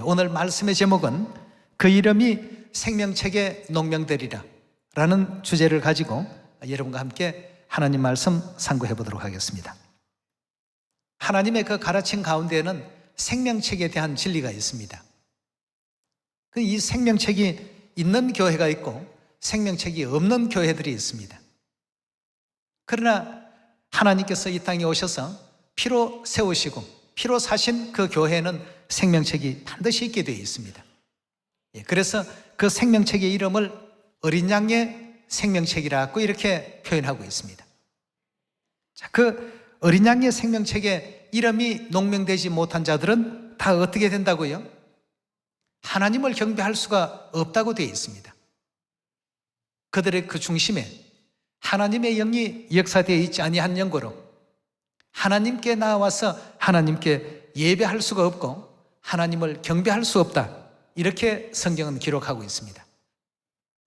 오늘 말씀의 제목은 그 이름이 생명책의 농명되리라 라는 주제를 가지고 여러분과 함께 하나님 말씀 상고해 보도록 하겠습니다. 하나님의 그 가르침 가운데에는 생명책에 대한 진리가 있습니다. 이 생명책이 있는 교회가 있고 생명책이 없는 교회들이 있습니다. 그러나 하나님께서 이 땅에 오셔서 피로 세우시고 피로 사신 그 교회는 생명책이 반드시 있게 되어 있습니다. 그래서 그 생명책의 이름을 어린 양의 생명책이라고 이렇게 표현하고 있습니다. 자, 그 어린 양의 생명책에 이름이 농명되지 못한 자들은 다 어떻게 된다고요? 하나님을 경배할 수가 없다고 되어 있습니다. 그들의 그 중심에 하나님의 영이 역사되어 있지 아니한 영고로 하나님께 나와서 하나님께 예배할 수가 없고 하나님을 경배할 수 없다, 이렇게 성경은 기록하고 있습니다.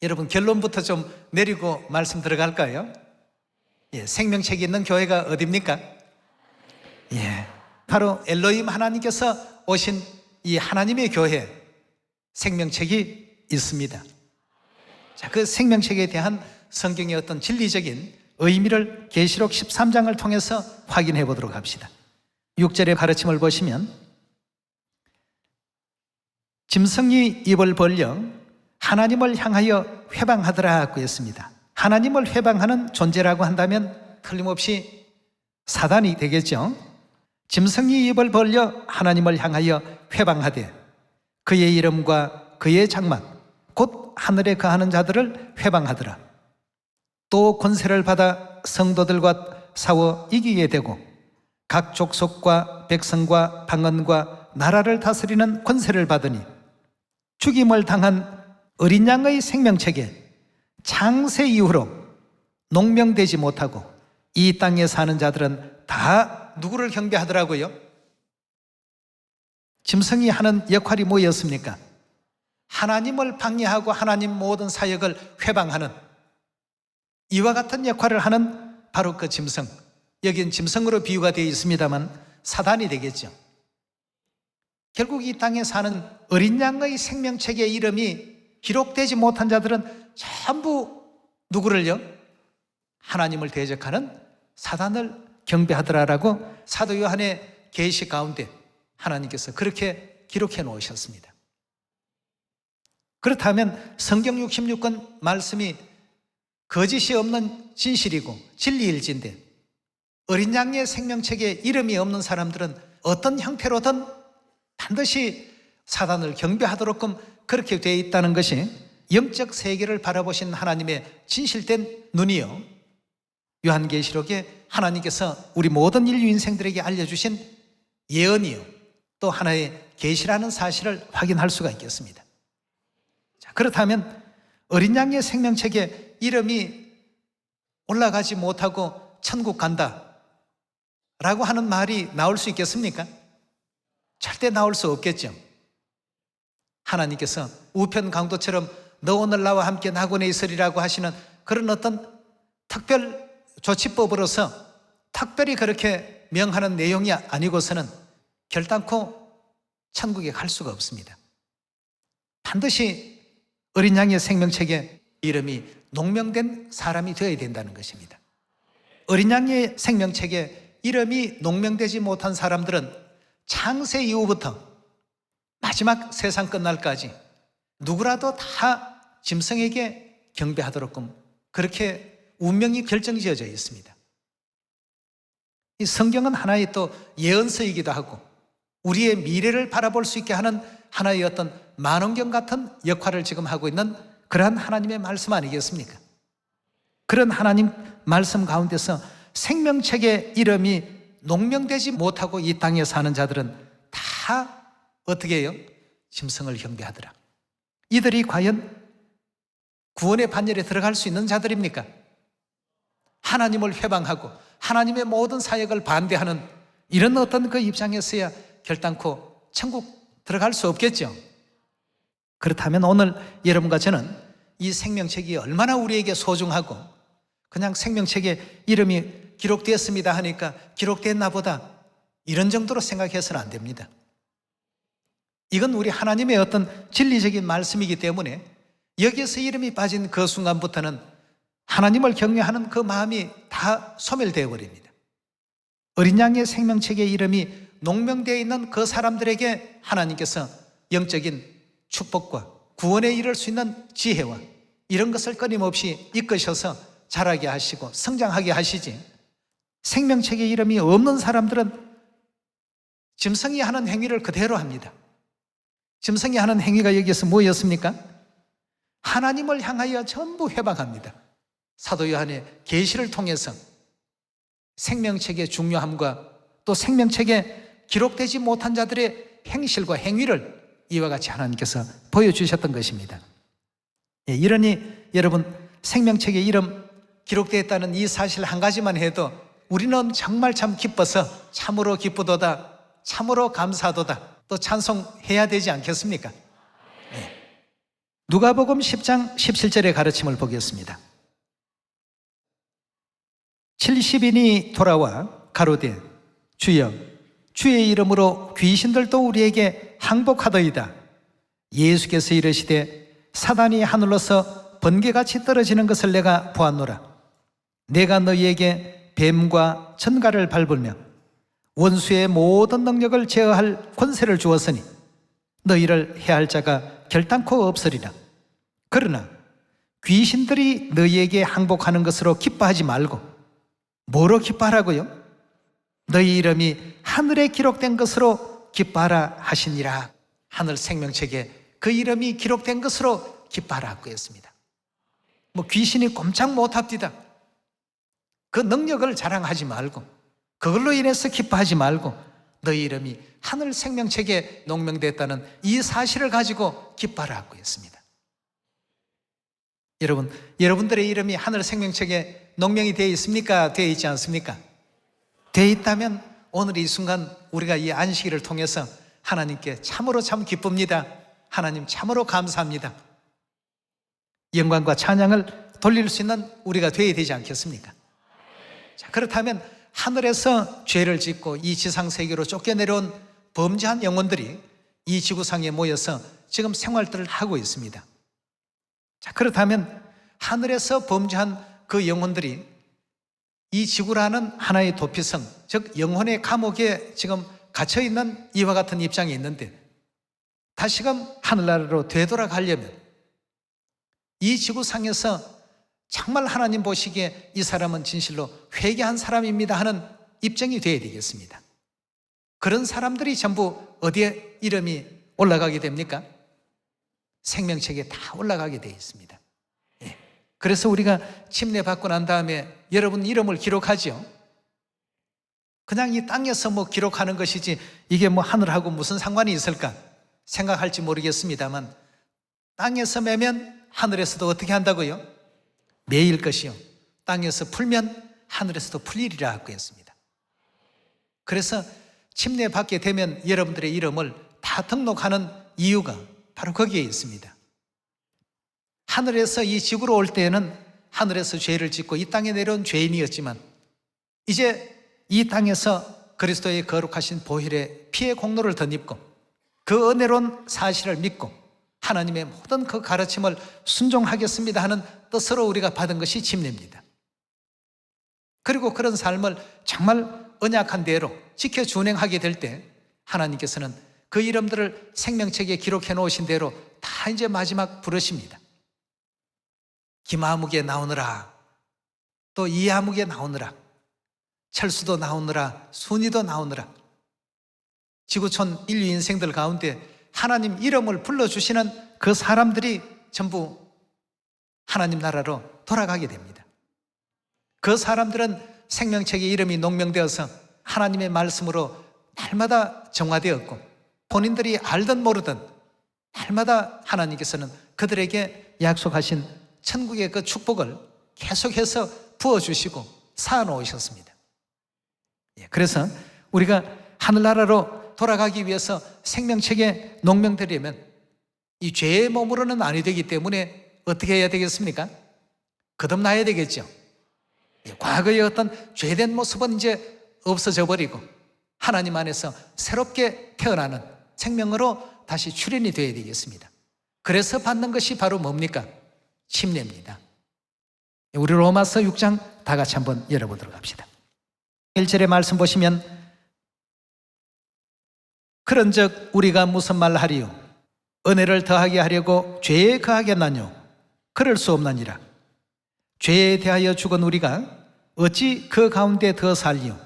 여러분, 결론부터 좀 내리고 말씀 들어갈까요? 생명책이 있는 교회가 어디입니까? 바로 엘로힘 하나님께서 오신 이 하나님의 교회, 생명책이 있습니다. 자, 그 생명책에 대한 성경의 어떤 진리적인 의미를 계시록 13장을 통해서 확인해 보도록 합시다. 6절의 가르침을 보시면 짐승이 입을 벌려 하나님을 향하여 회방하더라 하고 했습니다. 하나님을 회방하는 존재라고 한다면 틀림없이 사단이 되겠죠. 짐승이 입을 벌려 하나님을 향하여 회방하되 그의 이름과 그의 장막 곧 하늘에 거하는 자들을 회방하더라. 또 권세를 받아 성도들과 싸워 이기게 되고 각 족속과 백성과 방언과 나라를 다스리는 권세를 받으니 죽임을 당한 어린 양의 생명책에 창세 이후로 농명되지 못하고 이 땅에 사는 자들은 다 누구를 경배하더라고요? 짐승이 하는 역할이 뭐였습니까? 하나님을 방해하고 하나님 모든 사역을 회방하는 이와 같은 역할을 하는 바로 그 짐승, 여긴 짐승으로 비유가 되어 있습니다만 사단이 되겠죠. 결국 이 땅에 사는 어린 양의 생명책의 이름이 기록되지 못한 자들은 전부 누구를요? 하나님을 대적하는 사단을 경배하더라라고 사도 요한의 계시 가운데 하나님께서 그렇게 기록해 놓으셨습니다. 그렇다면 성경 66권 말씀이 거짓이 없는 진실이고 진리일진데 어린 양의 생명책에 이름이 없는 사람들은 어떤 형태로든 반드시 사단을 경배하도록끔 그렇게 되어 있다는 것이 영적 세계를 바라보신 하나님의 진실된 눈이요, 요한계시록에 하나님께서 우리 모든 인류 인생들에게 알려주신 예언이요, 또 하나의 계시라는 사실을 확인할 수가 있겠습니다. 자, 그렇다면 어린 양의 생명책에 이름이 올라가지 못하고 천국 간다 라고 하는 말이 나올 수 있겠습니까? 절대 나올 수 없겠죠. 하나님께서 우편 강도처럼 너 오늘 나와 함께 낙원에 있으리라고 하시는 그런 어떤 특별 조치법으로서 특별히 그렇게 명하는 내용이 아니고서는 결단코 천국에 갈 수가 없습니다. 반드시 어린 양의 생명책에 이름이 농명된 사람이 되어야 된다는 것입니다. 어린 양의 생명책에 이름이 농명되지 못한 사람들은 창세 이후부터 마지막 세상 끝날까지 누구라도 다 짐승에게 경배하도록끔 그렇게 운명이 결정지어져 있습니다. 이 성경은 하나의 또 예언서이기도 하고 우리의 미래를 바라볼 수 있게 하는 하나의 어떤 만원경 같은 역할을 지금 하고 있는 그러한 하나님의 말씀 아니겠습니까? 그런 하나님 말씀 가운데서 생명책의 이름이 농명되지 못하고 이 땅에 사는 자들은 다 어떻게 해요? 짐승을 경배하더라. 이들이 과연 구원의 반열에 들어갈 수 있는 자들입니까? 하나님을 회방하고 하나님의 모든 사역을 반대하는 이런 어떤 그 입장에서야 결단코 천국 들어갈 수 없겠죠. 그렇다면 오늘 여러분과 저는 이 생명책이 얼마나 우리에게 소중하고 그냥 생명책에 이름이 기록되었습니다 하니까 기록됐나 보다 이런 정도로 생각해서는 안 됩니다. 이건 우리 하나님의 어떤 진리적인 말씀이기 때문에 여기에서 이름이 빠진 그 순간부터는 하나님을 경외하는 그 마음이 다 소멸되어 버립니다. 어린 양의 생명책에 이름이 농명되어 있는 그 사람들에게 하나님께서 영적인 축복과 구원에 이를 수 있는 지혜와 이런 것을 끊임없이 이끄셔서 자라게 하시고 성장하게 하시지, 생명책에 이름이 없는 사람들은 짐승이 하는 행위를 그대로 합니다. 짐승이 하는 행위가 여기에서 뭐였습니까? 하나님을 향하여 전부 회방합니다. 사도 요한의 계시를 통해서 생명책의 중요함과 또 생명책에 기록되지 못한 자들의 행실과 행위를 이와 같이 하나님께서 보여주셨던 것입니다. 이러니 여러분, 생명책에 이름 기록되어 있다는 이 사실 한 가지만 해도 우리는 정말 참 기뻐서 참으로 기쁘도다, 참으로 감사도다, 또 찬송해야 되지 않겠습니까? 누가복음 10장 17절의 가르침을 보겠습니다. 70인이 돌아와 가로되 주여 주의 이름으로 귀신들도 우리에게 항복하더이다. 예수께서 이르시되 사단이 하늘로서 번개같이 떨어지는 것을 내가 보았노라. 내가 너희에게 뱀과 천가를 밟으며 원수의 모든 능력을 제어할 권세를 주었으니 너희를 해할 자가 결단코 없으리라. 그러나 귀신들이 너희에게 항복하는 것으로 기뻐하지 말고 뭐로 기뻐하라고요? 너희 이름이 하늘에 기록된 것으로 기뻐하라 하시니라. 하늘 생명책에 그 이름이 기록된 것으로 기뻐하라고 했습니다. 귀신이 꼼짝 못합니다. 그 능력을 자랑하지 말고 그걸로 인해서 기뻐하지 말고 너희 이름이 하늘 생명책에 농명됐다는 이 사실을 가지고 기뻐하라고 했습니다. 여러분, 여러분들의 이름이 하늘 생명책에 농명이 되어 있습니까? 되어 있지 않습니까? 되어 있다면 오늘 이 순간 우리가 이 안식일을 통해서 하나님께 참으로 참 기쁩니다. 하나님 참으로 감사합니다. 영광과 찬양을 돌릴 수 있는 우리가 되어야 되지 않겠습니까? 자, 그렇다면 하늘에서 죄를 짓고 이 지상세계로 쫓겨내려온 범죄한 영혼들이 이 지구상에 모여서 지금 생활들을 하고 있습니다. 자, 그렇다면 하늘에서 범죄한 그 영혼들이 이 지구라는 하나의 도피성, 즉 영혼의 감옥에 지금 갇혀있는 이와 같은 입장에 있는데 다시금 하늘나라로 되돌아가려면 이 지구상에서 정말 하나님 보시기에 이 사람은 진실로 회개한 사람입니다 하는 입증이 되어야 되겠습니다. 그런 사람들이 전부 어디에 이름이 올라가게 됩니까? 생명책에 다 올라가게 되어 있습니다. 그래서 우리가 침례받고 난 다음에 여러분 이름을 기록하죠. 그냥 이 땅에서 기록하는 것이지 이게 하늘하고 무슨 상관이 있을까 생각할지 모르겠습니다만 땅에서 매면 하늘에서도 어떻게 한다고요? 매일 것이요. 땅에서 풀면 하늘에서도 풀리리라 하고 했습니다. 그래서 침례받게 되면 여러분들의 이름을 다 등록하는 이유가 바로 거기에 있습니다. 하늘에서 이 지구로 올 때에는 하늘에서 죄를 짓고 이 땅에 내려온 죄인이었지만 이제 이 땅에서 그리스도의 거룩하신 보혈의 피의 공로를 덧입고 그 은혜로운 사실을 믿고 하나님의 모든 그 가르침을 순종하겠습니다 하는 뜻으로 우리가 받은 것이 침례입니다. 그리고 그런 삶을 정말 언약한 대로 지켜 준행하게 될 때 하나님께서는 그 이름들을 생명책에 기록해 놓으신 대로 다 이제 마지막 부르십니다. 김아무개 나오느라, 또 이아무개 나오느라, 철수도 나오느라, 순이도 나오느라. 지구촌 인류 인생들 가운데 하나님 이름을 불러주시는 그 사람들이 전부 하나님 나라로 돌아가게 됩니다. 그 사람들은 생명책에 이름이 농명되어서 하나님의 말씀으로 날마다 정화되었고 본인들이 알든 모르든 날마다 하나님께서는 그들에게 약속하신 천국의 그 축복을 계속해서 부어주시고 쌓아놓으셨습니다. 그래서 우리가 하늘나라로 돌아가기 위해서 생명책에 농명되려면 이 죄의 몸으로는 아니 되기 때문에 어떻게 해야 되겠습니까? 거듭나야 되겠죠. 과거의 어떤 죄된 모습은 이제 없어져 버리고 하나님 안에서 새롭게 태어나는 생명으로 다시 출현이 되어야 되겠습니다. 그래서 받는 것이 바로 뭡니까? 침례입니다. 우리 로마서 6장 다 같이 한번 열어보도록 합시다. 1절의 말씀 보시면 그런즉 우리가 무슨 말 하리요? 은혜를 더하게 하려고 죄에 거하겠나뇨? 그럴 수 없나니라. 죄에 대하여 죽은 우리가 어찌 그 가운데 더 살리요?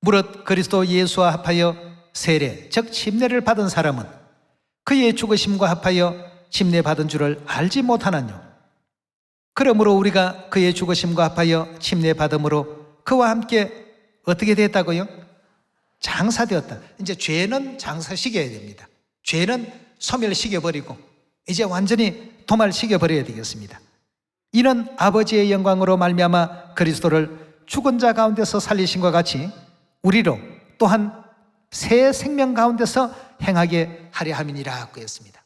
무릇 그리스도 예수와 합하여 세례 즉 침례를 받은 사람은 그의 죽으심과 합하여 침례 받은 줄을 알지 못하나뇨? 그러므로 우리가 그의 죽으심과 합하여 침례 받음으로 그와 함께 어떻게 됐다고요? 장사되었다. 이제 죄는 장사시켜야 됩니다. 죄는 소멸시켜버리고 이제 완전히 도말시켜버려야 되겠습니다. 이는 아버지의 영광으로 말미암아 그리스도를 죽은 자 가운데서 살리신과 같이 우리로 또한 새 생명 가운데서 행하게 하려 함이니라고 했습니다.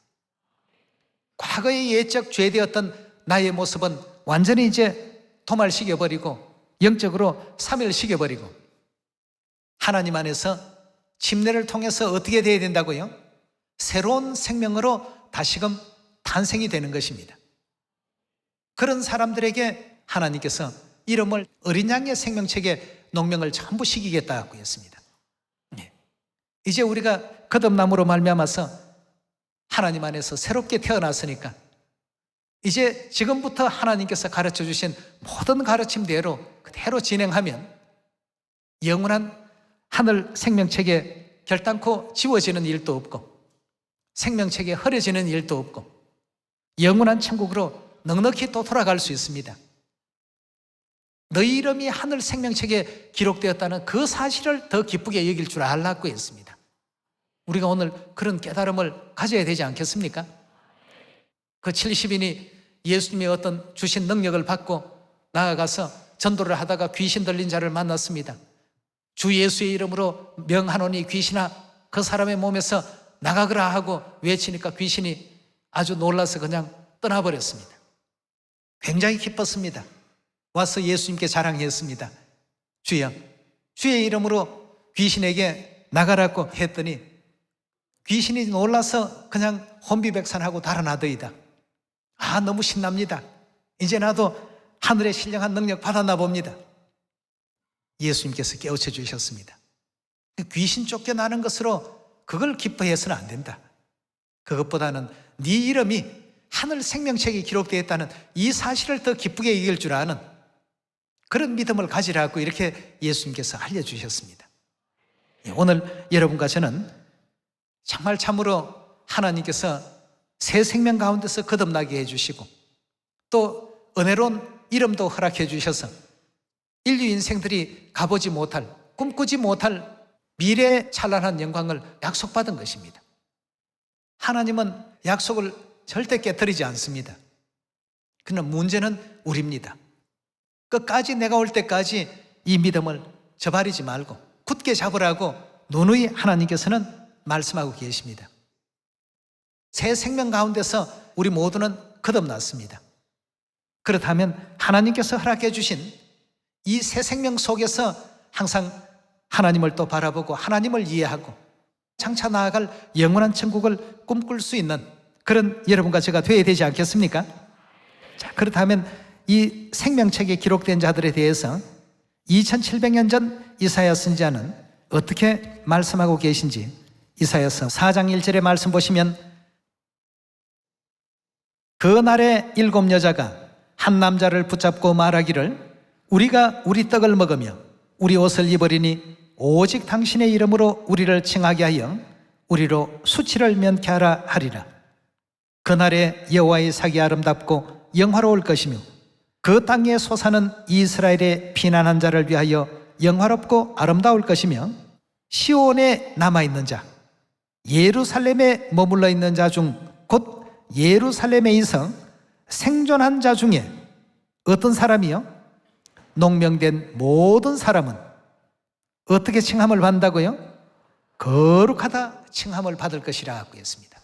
과거의 예적 죄되었던 나의 모습은 완전히 이제 도말시켜버리고 영적으로 사멸시켜버리고 하나님 안에서 침례를 통해서 어떻게 되어야 된다고요? 새로운 생명으로 다시금 탄생이 되는 것입니다. 그런 사람들에게 하나님께서 이름을 어린 양의 생명책에 농명을 전부 시키겠다고 했습니다. 이제 우리가 거듭남으로 말미암아서 하나님 안에서 새롭게 태어났으니까 이제 지금부터 하나님께서 가르쳐 주신 모든 가르침대로 그대로 진행하면 영원한 하늘 생명책에 결단코 지워지는 일도 없고 생명책에 흐려지는 일도 없고 영원한 천국으로 넉넉히 또 돌아갈 수 있습니다. 너희 이름이 하늘 생명책에 기록되었다는 그 사실을 더 기쁘게 여길 줄 알라고 했습니다. 우리가 오늘 그런 깨달음을 가져야 되지 않겠습니까? 그 70인이 예수님의 어떤 주신 능력을 받고 나아가서 전도를 하다가 귀신 들린 자를 만났습니다. 주 예수의 이름으로 명하노니 귀신아 그 사람의 몸에서 나가거라 하고 외치니까 귀신이 아주 놀라서 그냥 떠나버렸습니다. 굉장히 기뻤습니다. 와서 예수님께 자랑했습니다. 주여, 주의 이름으로 귀신에게 나가라고 했더니 귀신이 놀라서 그냥 혼비백산하고 달아나더이다. 아, 너무 신납니다. 이제 나도 하늘의 신령한 능력 받았나 봅니다. 예수님께서 깨우쳐 주셨습니다. 귀신 쫓겨나는 것으로 그걸 기뻐해서는 안 된다. 그것보다는 네 이름이 하늘 생명책에 기록되어 있다는 이 사실을 더 기쁘게 이길 줄 아는 그런 믿음을 가지라고 이렇게 예수님께서 알려주셨습니다. 오늘 여러분과 저는 정말 참으로 하나님께서 새 생명 가운데서 거듭나게 해주시고 또 은혜로운 이름도 허락해 주셔서 인류 인생들이 가보지 못할, 꿈꾸지 못할 미래의 찬란한 영광을 약속받은 것입니다. 하나님은 약속을 절대 깨뜨리지 않습니다. 그러나 문제는 우리입니다. 끝까지 내가 올 때까지 이 믿음을 저버리지 말고 굳게 잡으라고 누누이 하나님께서는 말씀하고 계십니다. 새 생명 가운데서 우리 모두는 거듭났습니다. 그렇다면 하나님께서 허락해 주신 이 새 생명 속에서 항상 하나님을 또 바라보고 하나님을 이해하고 장차 나아갈 영원한 천국을 꿈꿀 수 있는 그런 여러분과 제가 되어야 되지 않겠습니까? 자, 그렇다면 이 생명책에 기록된 자들에 대해서 2700년 전 이사야 선지자는 어떻게 말씀하고 계신지 이사야서 4장 1절의 말씀 보시면 그 날에 7 여자가 한 남자를 붙잡고 말하기를 우리가 우리 떡을 먹으며 우리 옷을 입으리니 오직 당신의 이름으로 우리를 칭하게 하여 우리로 수치를 면케 하라 하리라. 그날에 여호와의 sak이 아름답고 영화로울 것이며 그 땅에 솟아는 이스라엘의 피난한 자를 위하여 영화롭고 아름다울 것이며 시온에 남아있는 자 예루살렘에 머물러 있는 자 중 곧 예루살렘에 있어 생존한 자 중에 어떤 사람이요? 농명된 모든 사람은 어떻게 칭함을 받는다고요? 거룩하다 칭함을 받을 것이라고 했습니다.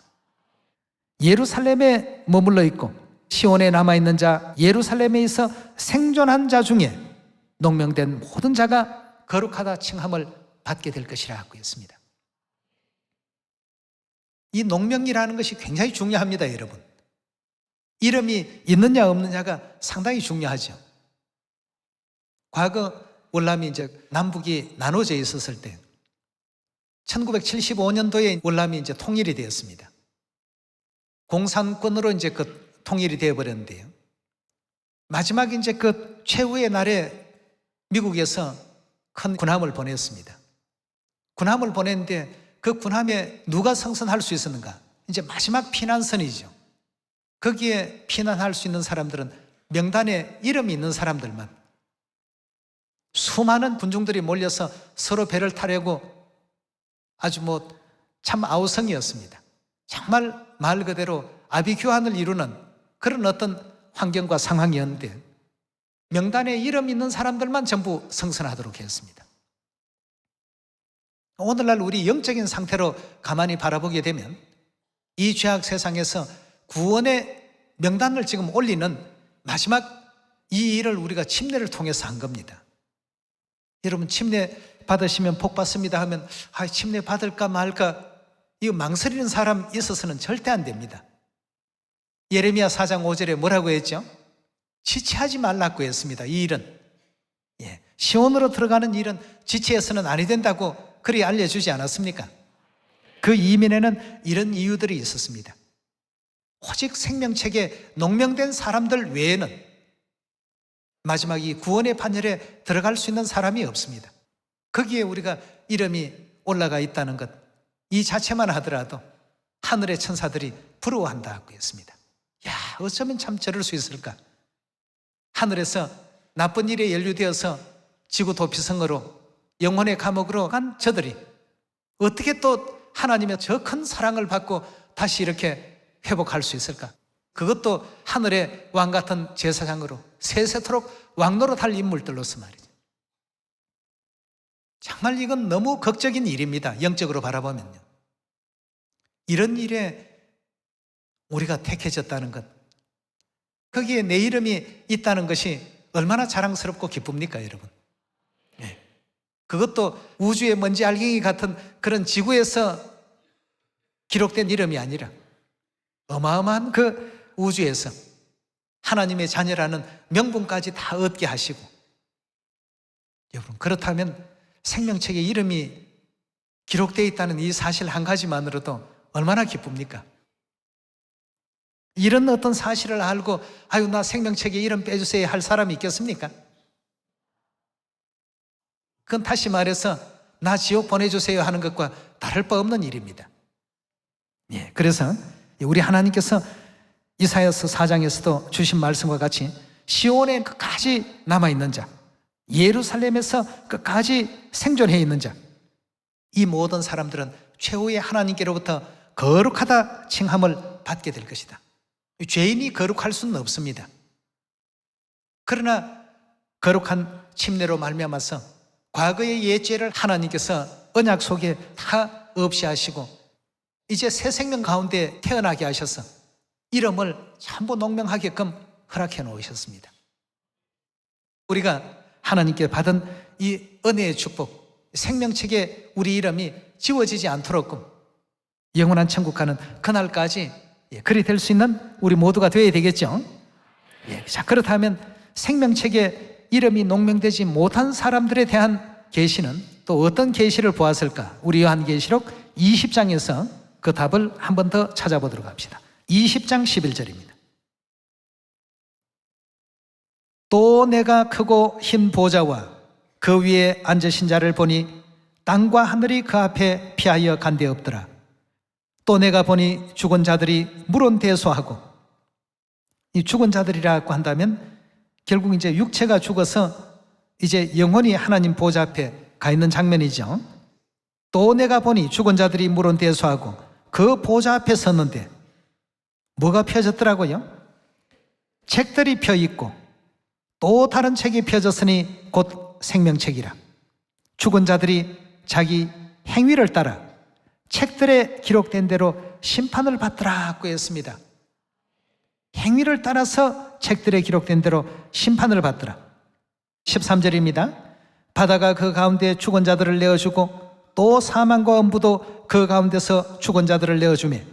예루살렘에 머물러 있고 시온에 남아있는 자 예루살렘에 있어 생존한 자 중에 농명된 모든 자가 거룩하다 칭함을 받게 될 것이라고 했습니다. 이 농명이라는 것이 굉장히 중요합니다, 여러분. 이름이 있느냐 없느냐가 상당히 중요하죠. 과거 월남이 이제 남북이 나눠져 있었을 때 1975년도에 월남이 이제 통일이 되었습니다. 공산권으로 이제 그 통일이 되어 버렸는데요. 마지막 이제 그 최후의 날에 미국에서 큰 군함을 보냈습니다. 군함을 보냈는데 그 군함에 누가 승선할 수 있었는가? 이제 마지막 피난선이죠. 거기에 피난할 수 있는 사람들은 명단에 이름이 있는 사람들만. 수많은 군중들이 몰려서 서로 배를 타려고 아주 참 아우성이었습니다. 정말 말 그대로 아비규환을 이루는 그런 어떤 환경과 상황이었는데 명단에 이름 있는 사람들만 전부 승선하도록 했습니다. 오늘날 우리 영적인 상태로 가만히 바라보게 되면 이 죄악 세상에서 구원의 명단을 지금 올리는 마지막 이 일을 우리가 침례를 통해서 한 겁니다. 여러분, 침례 받으시면 복 받습니다 하면 침례 받을까 말까 이거 망설이는 사람 있어서는 절대 안 됩니다. 예레미야 4장 5절에 뭐라고 했죠? 지체하지 말라고 했습니다. 이 일은 시온으로 들어가는 일은 지체해서는 아니 된다고 그리 알려주지 않았습니까? 그 이면에는 이런 이유들이 있었습니다. 오직 생명책에 농명된 사람들 외에는 마지막 이 구원의 판결에 들어갈 수 있는 사람이 없습니다. 거기에 우리가 이름이 올라가 있다는 것, 이 자체만 하더라도 하늘의 천사들이 부러워한다고 했습니다. 야, 어쩌면 참 저럴 수 있을까? 하늘에서 나쁜 일에 연루되어서 지구 도피성으로 영혼의 감옥으로 간 저들이 어떻게 또 하나님의 저 큰 사랑을 받고 다시 이렇게 회복할 수 있을까? 그것도 하늘의 왕 같은 제사장으로 세세토록 왕노릇할 인물들로서 말이죠. 정말 이건 너무 극적인 일입니다. 영적으로 바라보면요. 이런 일에 우리가 택해졌다는 것, 거기에 내 이름이 있다는 것이 얼마나 자랑스럽고 기쁩니까, 여러분? 그것도 우주의 먼지 알갱이 같은 그런 지구에서 기록된 이름이 아니라 어마어마한 그 우주에서 하나님의 자녀라는 명분까지 다 얻게 하시고, 여러분, 그렇다면 생명책에 이름이 기록되어 있다는 이 사실 한 가지만으로도 얼마나 기쁩니까? 이런 어떤 사실을 알고 나 생명책에 이름 빼주세요 할 사람이 있겠습니까? 그건 다시 말해서 나 지옥 보내주세요 하는 것과 다를 바 없는 일입니다. 그래서 우리 하나님께서 이사야서 4장에서도 주신 말씀과 같이 시온에 끝까지 남아있는 자, 예루살렘에서 끝까지 생존해 있는 자, 이 모든 사람들은 최후의 하나님께로부터 거룩하다 칭함을 받게 될 것이다. 죄인이 거룩할 수는 없습니다. 그러나 거룩한 침례로 말미암아서 과거의 옛죄를 하나님께서 언약 속에 다 없이 하시고 이제 새 생명 가운데 태어나게 하셔서 이름을 전부 농명하게끔 허락해 놓으셨습니다. 우리가 하나님께 받은 이 은혜의 축복, 생명책에 우리 이름이 지워지지 않도록끔 영원한 천국 가는 그날까지 그리 될 수 있는 우리 모두가 되어야 되겠죠. 자, 그렇다면 생명책에 이름이 농명되지 못한 사람들에 대한 계시는 또 어떤 계시를 보았을까? 우리 요한계시록 20장에서 그 답을 한 번 더 찾아보도록 합시다. 20장 11절입니다. 또 내가 크고 흰 보좌와 그 위에 앉으신 자를 보니 땅과 하늘이 그 앞에 피하여 간 데 없더라. 또 내가 보니 죽은 자들이 물온대소하고, 이 죽은 자들이라고 한다면 결국 이제 육체가 죽어서 이제 영혼이 하나님 보좌 앞에 가 있는 장면이죠. 또 내가 보니 죽은 자들이 물온대소하고 그 보좌 앞에 섰는데 뭐가 펴졌더라고요? 책들이 펴 있고 또 다른 책이 펴졌으니 곧 생명책이라. 죽은 자들이 자기 행위를 따라 책들에 기록된 대로 심판을 받더라고 했습니다. 행위를 따라서 책들에 기록된 대로 심판을 받더라. 13절입니다. 바다가 그 가운데 죽은 자들을 내어주고 또 사망과 음부도 그 가운데서 죽은 자들을 내어주매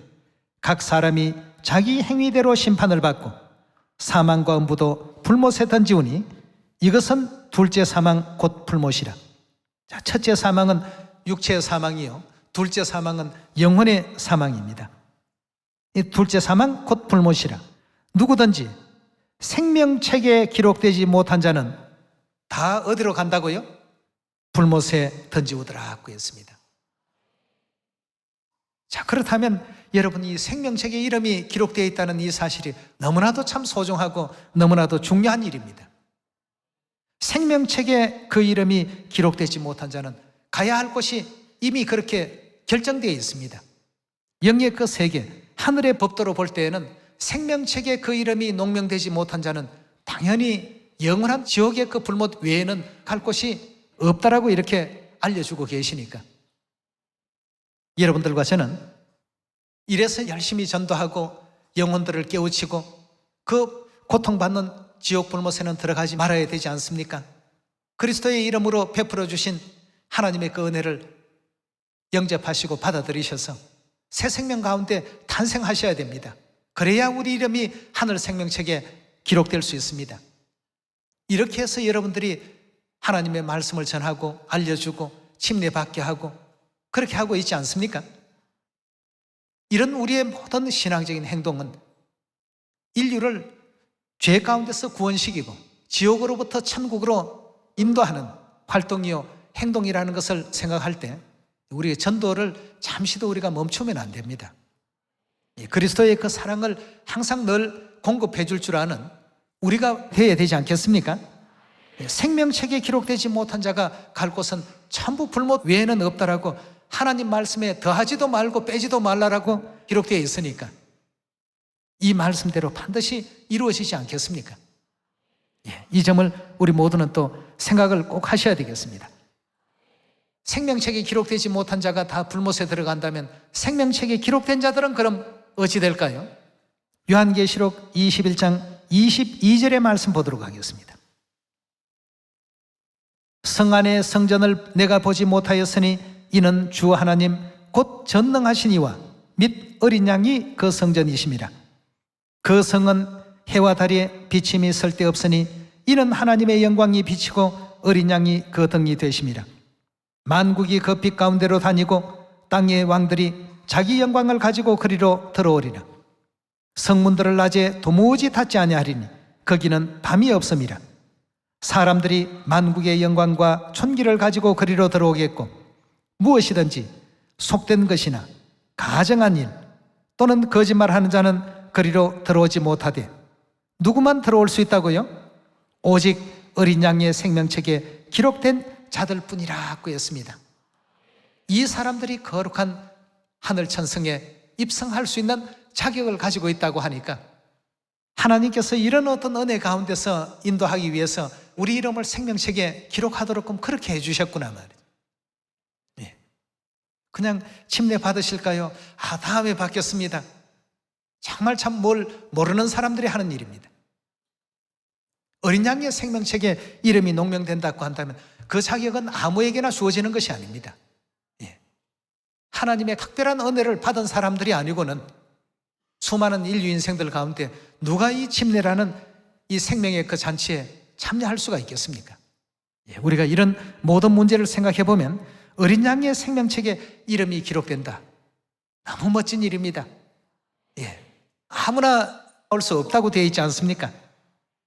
각 사람이 자기 행위대로 심판을 받고 사망과 음부도 불못에 던지우니 이것은 둘째 사망 곧 불못이라. 자, 첫째 사망은 육체의 사망이요, 둘째 사망은 영혼의 사망입니다. 이 둘째 사망 곧 불못이라. 누구든지 생명책에 기록되지 못한 자는 다 어디로 간다고요? 불못에 던지우더라고 했습니다. 자, 그렇다면 여러분, 이 생명책에 이름이 기록되어 있다는 이 사실이 너무나도 참 소중하고 너무나도 중요한 일입니다. 생명책에 그 이름이 기록되지 못한 자는 가야 할 곳이 이미 그렇게 결정되어 있습니다. 영의 그 세계, 하늘의 법도로 볼 때에는 생명책에 그 이름이 농명되지 못한 자는 당연히 영원한 지옥의 그 불못 외에는 갈 곳이 없다라고 이렇게 알려주고 계시니까 여러분들과 저는 이래서 열심히 전도하고 영혼들을 깨우치고 그 고통받는 지옥 불못에는 들어가지 말아야 되지 않습니까? 그리스도의 이름으로 베풀어 주신 하나님의 그 은혜를 영접하시고 받아들이셔서 새 생명 가운데 탄생하셔야 됩니다. 그래야 우리 이름이 하늘 생명책에 기록될 수 있습니다. 이렇게 해서 여러분들이 하나님의 말씀을 전하고 알려주고 침례받게 하고 그렇게 하고 있지 않습니까? 이런 우리의 모든 신앙적인 행동은 인류를 죄 가운데서 구원시키고 지옥으로부터 천국으로 인도하는 활동이요 행동이라는 것을 생각할 때 우리의 전도를 잠시도 우리가 멈추면 안 됩니다. 그리스도의 그 사랑을 항상 늘 공급해 줄 줄 아는 우리가 되어야 되지 않겠습니까? 생명책에 기록되지 못한 자가 갈 곳은 전부 불못 외에는 없다라고 하나님 말씀에 더하지도 말고 빼지도 말라라고 기록되어 있으니까 이 말씀대로 반드시 이루어지지 않겠습니까? 이 점을 우리 모두는 또 생각을 꼭 하셔야 되겠습니다. 생명책에 기록되지 못한 자가 다 불못에 들어간다면 생명책에 기록된 자들은 그럼 어찌 될까요? 요한계시록 21장 22절의 말씀 보도록 하겠습니다. 성 안의 성전을 내가 보지 못하였으니 이는 주 하나님 곧 전능하신 이와 및 어린 양이 그 성전이심이라. 그 성은 해와 달에 비침이 쓸데없으니 이는 하나님의 영광이 비치고 어린 양이 그 등이 되심이라. 만국이 그 빛 가운데로 다니고 땅의 왕들이 자기 영광을 가지고 그리로 들어오리라. 성문들을 낮에 도무지 닫지 아니하리니 거기는 밤이 없음이라. 사람들이 만국의 영광과 촌기를 가지고 그리로 들어오겠고 무엇이든지 속된 것이나 가정한 일 또는 거짓말하는 자는 그리로 들어오지 못하되 누구만 들어올 수 있다고요? 오직 어린 양의 생명책에 기록된 자들 뿐이라고 했습니다. 이 사람들이 거룩한 하늘 천성에 입성할 수 있는 자격을 가지고 있다고 하니까 하나님께서 이런 어떤 은혜 가운데서 인도하기 위해서 우리 이름을 생명책에 기록하도록 그렇게 해주셨구나 말이에요. 그냥 침례 받으실까요? 다음에 받겠습니다. 정말 참 뭘 모르는 사람들이 하는 일입니다. 어린 양의 생명책에 이름이 농명된다고 한다면 그 자격은 아무에게나 주어지는 것이 아닙니다. 하나님의 특별한 은혜를 받은 사람들이 아니고는 수많은 인류 인생들 가운데 누가 이 침례라는 이 생명의 그 잔치에 참여할 수가 있겠습니까? 우리가 이런 모든 문제를 생각해 보면 어린 양의 생명책에 이름이 기록된다. 너무 멋진 일입니다. 아무나 올 수 없다고 되어 있지 않습니까?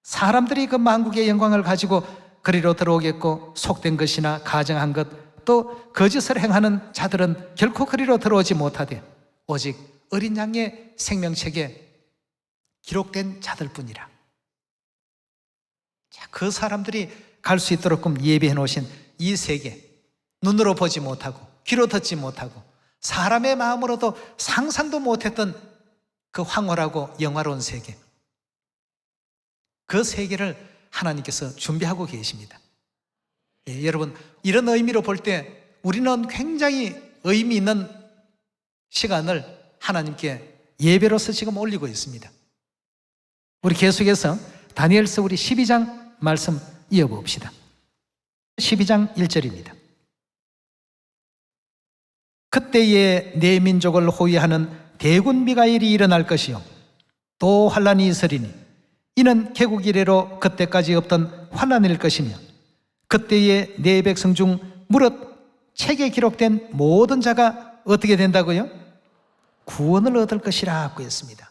사람들이 그 만국의 영광을 가지고 그리로 들어오겠고 속된 것이나 가정한 것 또 거짓을 행하는 자들은 결코 그리로 들어오지 못하되 오직 어린 양의 생명책에 기록된 자들뿐이라. 그 사람들이 갈 수 있도록 예비해 놓으신 이 세계, 눈으로 보지 못하고 귀로 듣지 못하고 사람의 마음으로도 상상도 못했던 그 황홀하고 영화로운 세계, 그 세계를 하나님께서 준비하고 계십니다. 여러분, 이런 의미로 볼 때 우리는 굉장히 의미 있는 시간을 하나님께 예배로서 지금 올리고 있습니다. 우리 계속해서 다니엘서 우리 12장 말씀 이어봅시다. 12장 1절입니다. 그때에 내 민족을 호위하는 대군 미가엘이 일어날 것이요 또 환란이 있으리니 이는 개국 이래로 그때까지 없던 환란일 것이며 그때에 내 백성 중 무릇 책에 기록된 모든 자가 어떻게 된다고요? 구원을 얻을 것이라고 했습니다.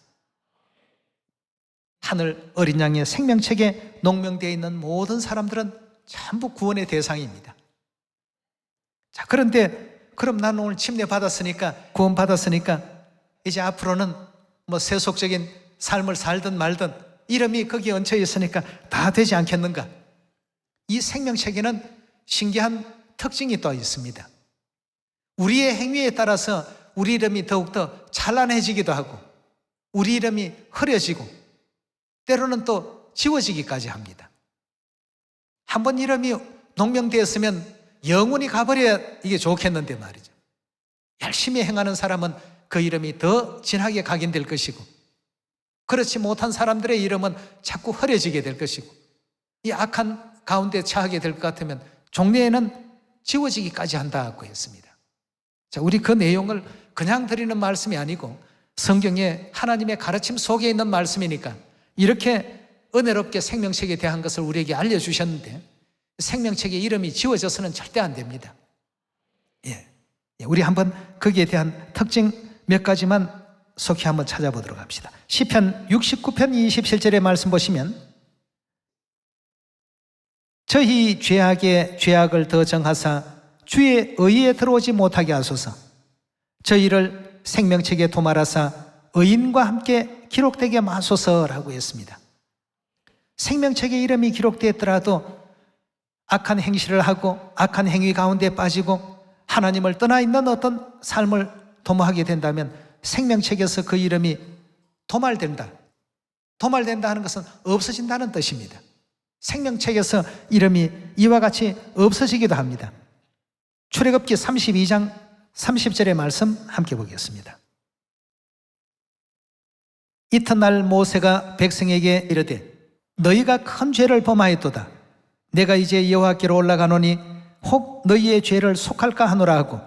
하늘 어린 양의 생명책에 농명되어 있는 모든 사람들은 전부 구원의 대상입니다. 자, 그런데 그럼 나는 오늘 침례 받았으니까, 구원 받았으니까 이제 앞으로는 뭐 세속적인 삶을 살든 말든 이름이 거기에 얹혀 있으니까 다 되지 않겠는가? 이 생명책에는 신기한 특징이 또 있습니다. 우리의 행위에 따라서 우리 이름이 더욱더 찬란해지기도 하고 우리 이름이 흐려지고 때로는 또 지워지기까지 합니다. 한번 이름이 농명되었으면 영원히 가버려야 이게 좋겠는데 말이죠. 열심히 행하는 사람은 그 이름이 더 진하게 각인될 것이고 그렇지 못한 사람들의 이름은 자꾸 흐려지게 될 것이고 이 악한 가운데 처하게 될 것 같으면 종래에는 지워지기까지 한다고 했습니다. 자, 우리 그 내용을 그냥 드리는 말씀이 아니고 성경의 하나님의 가르침 속에 있는 말씀이니까 이렇게 은혜롭게 생명책에 대한 것을 우리에게 알려주셨는데 생명책의 이름이 지워져서는 절대 안 됩니다. 우리 한번 거기에 대한 특징 몇 가지만 속히 한번 찾아보도록 합시다. 시편 69편 27절의 말씀 보시면 저희 죄악에 죄악을 더 정하사 주의 의에 들어오지 못하게 하소서. 저희를 생명책에 도말하사 의인과 함께 기록되게 마소서라고 했습니다. 생명책에 이름이 기록되었더라도 악한 행실을 하고 악한 행위 가운데 빠지고 하나님을 떠나 있는 어떤 삶을 도모하게 된다면 생명책에서 그 이름이 도말된다. 도말된다 하는 것은 없어진다는 뜻입니다. 생명책에서 이름이 이와 같이 없어지기도 합니다. 출애굽기 32장 30절의 말씀 함께 보겠습니다. 이튿날 모세가 백성에게 이르되 너희가 큰 죄를 범하였도다. 내가 이제 여호와께로 올라가노니 혹 너희의 죄를 속할까 하노라 하고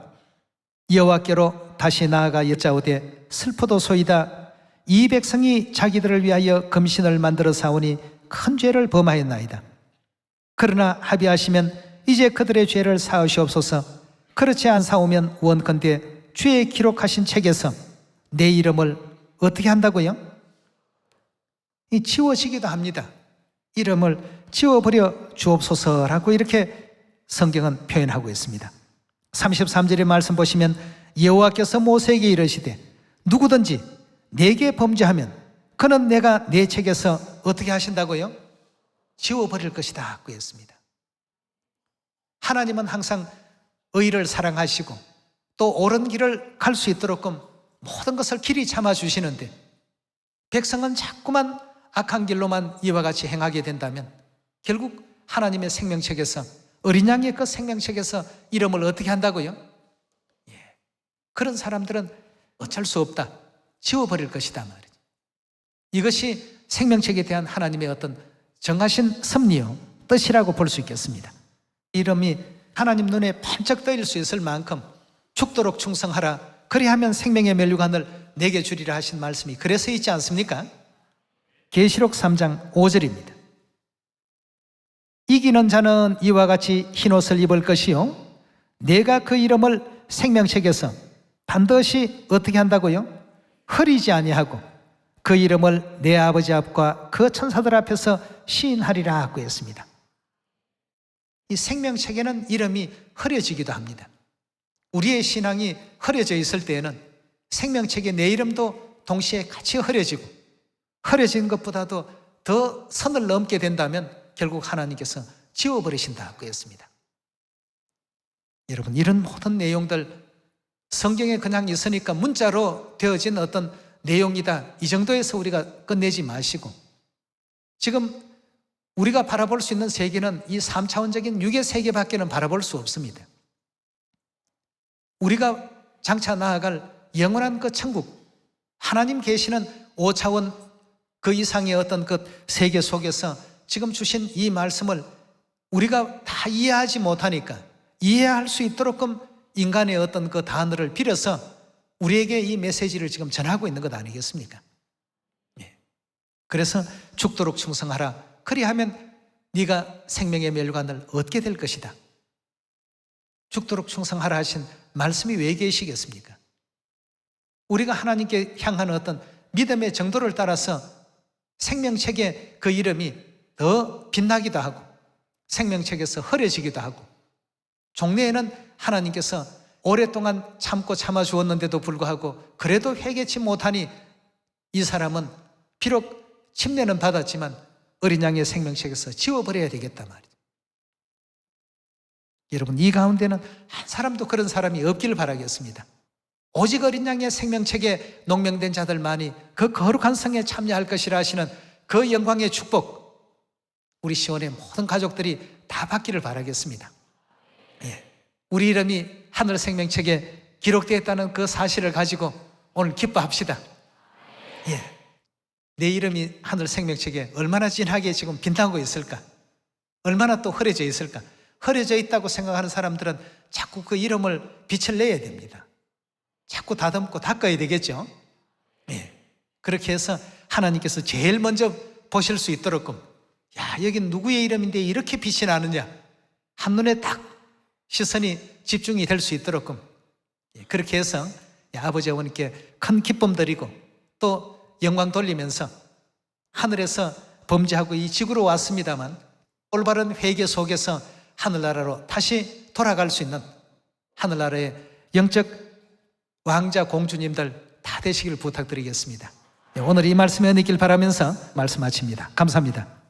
여호와께로 다시 나아가 여짜오되 슬프도소이다. 이 백성이 자기들을 위하여 금신을 만들어 사오니 큰 죄를 범하였나이다. 그러나 합의하시면 이제 그들의 죄를 사하시옵소서. 그렇지 않사오면 원컨대 주의 기록하신 책에서 내 이름을 어떻게 한다고요? 지워지기도 합니다. 이름을 지워버려 주옵소서라고 이렇게 성경은 표현하고 있습니다. 33절의 말씀 보시면 여호와께서 모세에게 이르시되 누구든지 내게 범죄하면 그는 내가 내 책에서 어떻게 하신다고요? 지워버릴 것이다 고 했습니다. 하나님은 항상 의를 사랑하시고 또 옳은 길을 갈 수 있도록 모든 것을 길이 참아주시는데 백성은 자꾸만 악한 길로만 이와 같이 행하게 된다면 결국 하나님의 생명책에서 어린 양의 그 생명책에서 이름을 어떻게 한다고요? 그런 사람들은 어쩔 수 없다. 지워버릴 것이다 말이죠. 이것이 생명책에 대한 하나님의 어떤 정하신 섭리요 뜻이라고 볼 수 있겠습니다. 이름이 하나님 눈에 반짝 떠일 수 있을 만큼 죽도록 충성하라. 그리하면 생명의 면류관을 내게 주리라 하신 말씀이 그래서 있지 않습니까? 계시록 3장 5절입니다. 이기는 자는 이와 같이 흰옷을 입을 것이요 내가 그 이름을 생명책에서 반드시 어떻게 한다고요? 흐리지 아니하고 그 이름을 내 아버지 앞과 그 천사들 앞에서 시인하리라 하고 했습니다. 이 생명책에는 이름이 흐려지기도 합니다. 우리의 신앙이 흐려져 있을 때에는 생명책에 내 이름도 동시에 같이 흐려지고 흐려진 것보다도 더 선을 넘게 된다면 결국 하나님께서 지워버리신다고 했습니다. 여러분, 이런 모든 내용들 성경에 그냥 있으니까 문자로 되어진 어떤 내용이다 이 정도에서 우리가 끝내지 마시고 지금 우리가 바라볼 수 있는 세계는 이 3차원적인 육의 세계밖에는 바라볼 수 없습니다. 우리가 장차 나아갈 영원한 그 천국, 하나님 계시는 5차원 그 이상의 어떤 그 세계 속에서 지금 주신 이 말씀을 우리가 다 이해하지 못하니까 이해할 수 있도록 인간의 어떤 그 단어를 빌어서 우리에게 이 메시지를 지금 전하고 있는 것 아니겠습니까? 예. 그래서 죽도록 충성하라. 그리하면 네가 생명의 멸관을 얻게 될 것이다. 죽도록 충성하라 하신 말씀이 왜 계시겠습니까? 우리가 하나님께 향하는 어떤 믿음의 정도를 따라서 생명책의 그 이름이 더 빛나기도 하고 생명책에서 흐려지기도 하고 종래에는 하나님께서 오랫동안 참고 참아주었는데도 불구하고 그래도 회개치 못하니 이 사람은 비록 침례는 받았지만 어린 양의 생명책에서 지워버려야 되겠단 말이죠. 여러분, 이 가운데는 한 사람도 그런 사람이 없기를 바라겠습니다. 오직 어린 양의 생명책에 농명된 자들만이 그 거룩한 성에 참여할 것이라 하시는 그 영광의 축복, 우리 시온의 모든 가족들이 다 받기를 바라겠습니다. 예. 우리 이름이 하늘 생명책에 기록되었다는 그 사실을 가지고 오늘 기뻐합시다. 예. 내 이름이 하늘 생명책에 얼마나 진하게 지금 빛나고 있을까? 얼마나 또 흐려져 있을까? 흐려져 있다고 생각하는 사람들은 자꾸 그 이름을 빛을 내야 됩니다. 자꾸 다듬고 닦아야 되겠죠? 예. 그렇게 해서 하나님께서 제일 먼저 보실 수 있도록끔, 야, 여긴 누구의 이름인데 이렇게 빛이 나느냐? 한눈에 딱 시선이 집중이 될 수 있도록끔, 예. 그렇게 해서 아버지 어머니께 큰 기쁨 드리고 또 영광 돌리면서 하늘에서 범죄하고 이 지구로 왔습니다만 올바른 회개 속에서 하늘나라로 다시 돌아갈 수 있는 하늘나라의 영적 왕자 공주님들 다 되시길 부탁드리겠습니다. 오늘 이 말씀에 느낄 바라면서 말씀 마칩니다. 감사합니다.